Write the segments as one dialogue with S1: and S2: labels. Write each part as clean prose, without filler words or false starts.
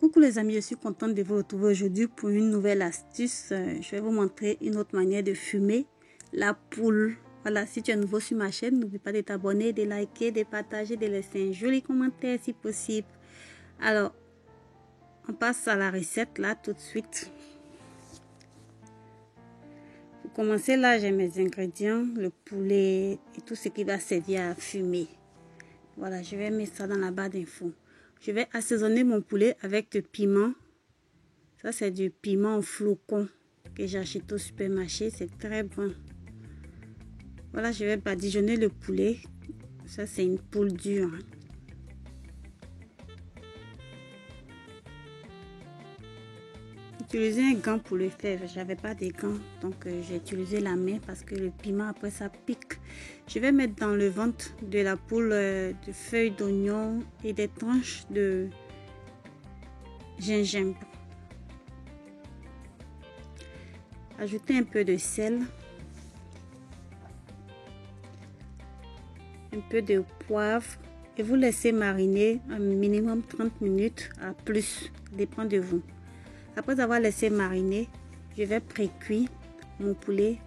S1: Coucou les amis, je suis contente de vous retrouver aujourd'hui pour une nouvelle astuce. Je vais vous montrer une autre manière de fumer la poule. Voilà, si tu es nouveau sur ma chaîne, n'oublie pas de t'abonner, de liker, de partager, de laisser un joli commentaire si possible. Alors, on passe à la recette là tout de suite. Pour commencer là, j'ai mes ingrédients, le poulet et tout ce qui va servir à fumer. Voilà, je vais mettre ça dans la barre d'infos. Je vais assaisonner mon poulet avec du piment. Ça, c'est du piment en flocon que j'ai acheté au supermarché. C'est très bon. Voilà, je vais badigeonner le poulet. Ça, c'est une poule dure. Utiliser un gant pour le faire. J'avais pas de gants, donc j'ai utilisé la main parce que le piment après ça pique. Je vais mettre dans le ventre de la poule des feuilles d'oignon et des tranches de gingembre. Ajouter un peu de sel, un peu de poivre et vous laissez mariner un minimum 30 minutes à plus, dépend de vous. Après avoir laissé mariner, je vais pré-cuire mon poulet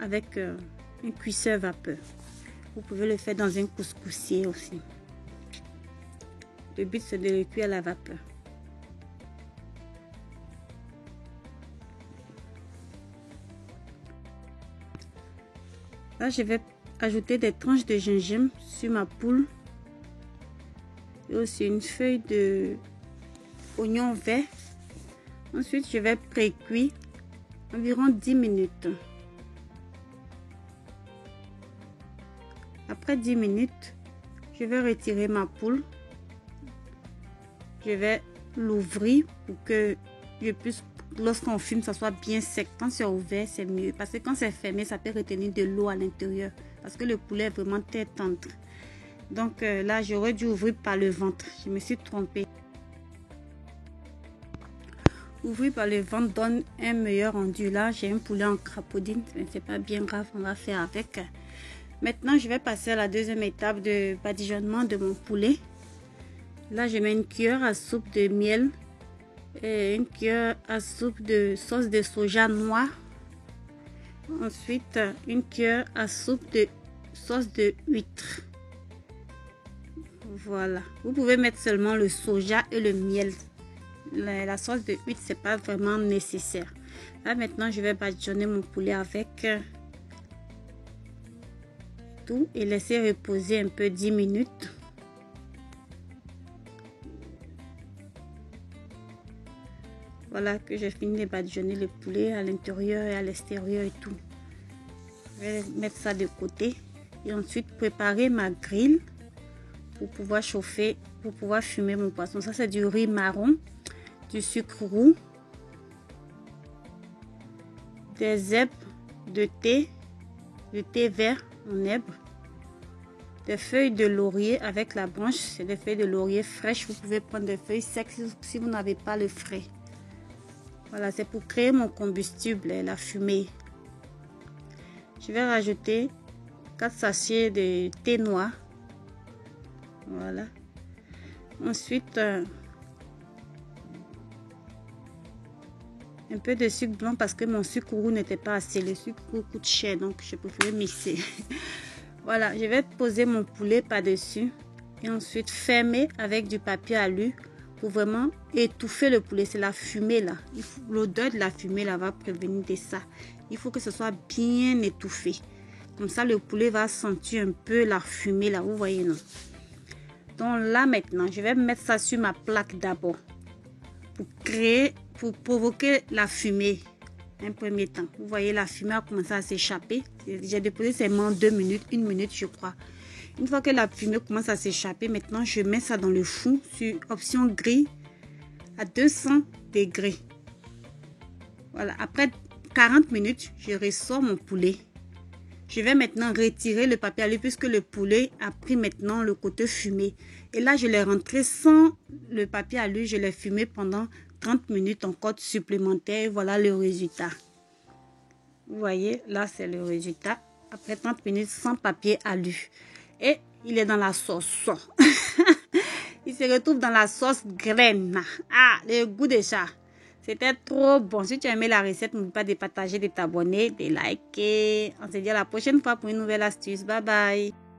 S1: avec un cuisseur vapeur. Vous pouvez le faire dans un couscoussier aussi. Le but c'est de le cuire à la vapeur. Là, je vais ajouter des tranches de gingembre sur ma poule et aussi une feuille de oignon vert. Ensuite, je vais pré-cuire environ 10 minutes. Après 10 minutes, je vais retirer ma poule. Je vais l'ouvrir pour que je puisse, lorsqu'on fume, ça soit bien sec. Quand c'est ouvert, c'est mieux. Parce que quand c'est fermé, ça peut retenir de l'eau à l'intérieur. Parce que le poulet est vraiment très tendre. Donc là, j'aurais dû ouvrir par le ventre. Je me suis trompée. Ouvrir par le ventre donne un meilleur rendu. Là, j'ai un poulet en crapaudine, mais c'est pas bien grave, on va faire avec. Maintenant, je vais passer à la deuxième étape de badigeonnement de mon poulet. Là, je mets une cuillère à soupe de miel et une cuillère à soupe de sauce de soja noir. Ensuite, une cuillère à soupe de sauce de huître. Voilà. Vous pouvez mettre seulement le soja et le miel. La sauce de huître, c'est pas vraiment nécessaire. Là maintenant, je vais badigeonner mon poulet avec tout et laisser reposer un peu 10 minutes. Voilà que j'ai fini de badigeonner le poulet à l'intérieur et à l'extérieur et tout. Je vais mettre ça de côté et ensuite préparer ma grille pour pouvoir chauffer, pour pouvoir fumer mon poisson. Ça, c'est du riz marron, du sucre roux, des herbes de thé vert en herbe, des feuilles de laurier avec la branche, c'est des feuilles de laurier fraîches. Vous pouvez prendre des feuilles secs si vous n'avez pas le frais. Voilà, c'est pour créer mon combustible, la fumée. Je vais rajouter 4 sachets de thé noir. Voilà. Ensuite, un peu de sucre blanc parce que mon sucre roux n'était pas assez. Le sucre roux coûte cher, donc je préfère mixer. Voilà, je vais poser mon poulet par-dessus et ensuite fermer avec du papier alu pour vraiment étouffer le poulet. C'est la fumée là. L'odeur de la fumée là va prévenir de ça. Il faut que ce soit bien étouffé. Comme ça, le poulet va sentir un peu la fumée là. Vous voyez, non? Donc là maintenant, je vais mettre ça sur ma plaque d'abord pour provoquer la fumée un premier temps. Vous voyez, la fumée a commencé à s'échapper. J'ai déposé seulement 2 minutes, 1 minute je crois. Une fois que la fumée commence à s'échapper, maintenant je mets ça dans le four sur option grille à 200 degrés. Voilà, après 40 minutes, je ressors mon poulet. Je vais maintenant retirer le papier alu puisque le poulet a pris maintenant le côté fumé. Et là, je l'ai rentré sans le papier alu. Je l'ai fumé pendant 30 minutes encore supplémentaire. Et voilà le résultat. Vous voyez, là, c'est le résultat. Après 30 minutes sans papier alu. Et il est dans la sauce. Il se retrouve dans la sauce graine. Ah, le goût de chat. C'était trop bon. Si tu as aimé la recette, n'oublie pas de partager, de t'abonner, de liker. On se dit à la prochaine fois pour une nouvelle astuce. Bye bye.